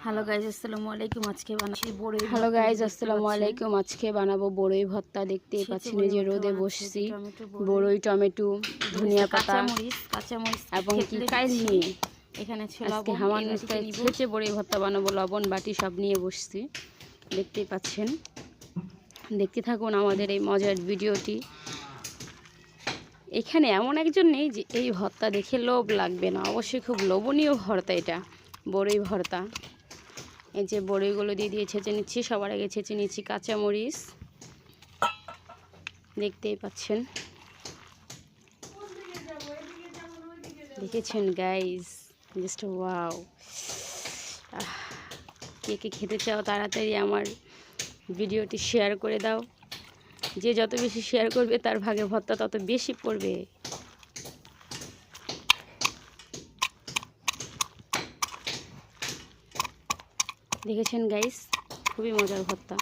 Hello guys আসসালামু আলাইকুম। আজকে বানাচ্ছি বড়ই। হ্যালো গাইজ আসসালামু আলাইকুম। আজকে বানাবো বড়ই ভর্তা। দেখতেই পাচ্ছেন এই যে রোদে বসছি। বড়ই, টমেটো, ধনিয়া পাতা কাঁচামরিচ এবং কি কাইল নিয়ে এখানে আজকে সামান্য ছেঁচে বড়ই ভর্তা বানাবো। লবণ বাটি সব নিয়ে বসছি, দেখতেই পাচ্ছেন। দেখতে থাকুন আমাদের এই মজার ভিডিওটি। এখানে এমন একজন নেই যে এই ভর্তা দেখে লোভ লাগবে না, অবশ্যই খুব লোভনীয় ভর্তা এটা, বড়ই ভর্তা। এই যে বড়িগুলো দিয়ে ছেঁচে নিচ্ছি। সবার আগে ছেঁচে নিচ্ছি কাঁচামরিচ, দেখতেই পাচ্ছেন। দেখেছেন গাইস, জাস্ট ওয়াও। কে কে খেতে চাও তাড়াতাড়ি আমার ভিডিওটি শেয়ার করে দাও। যে যত বেশি শেয়ার করবে তার ভাগে ভর্তা তত বেশি পড়বে। দেখেছেন গাইস, খুবই মজার ভর্তা।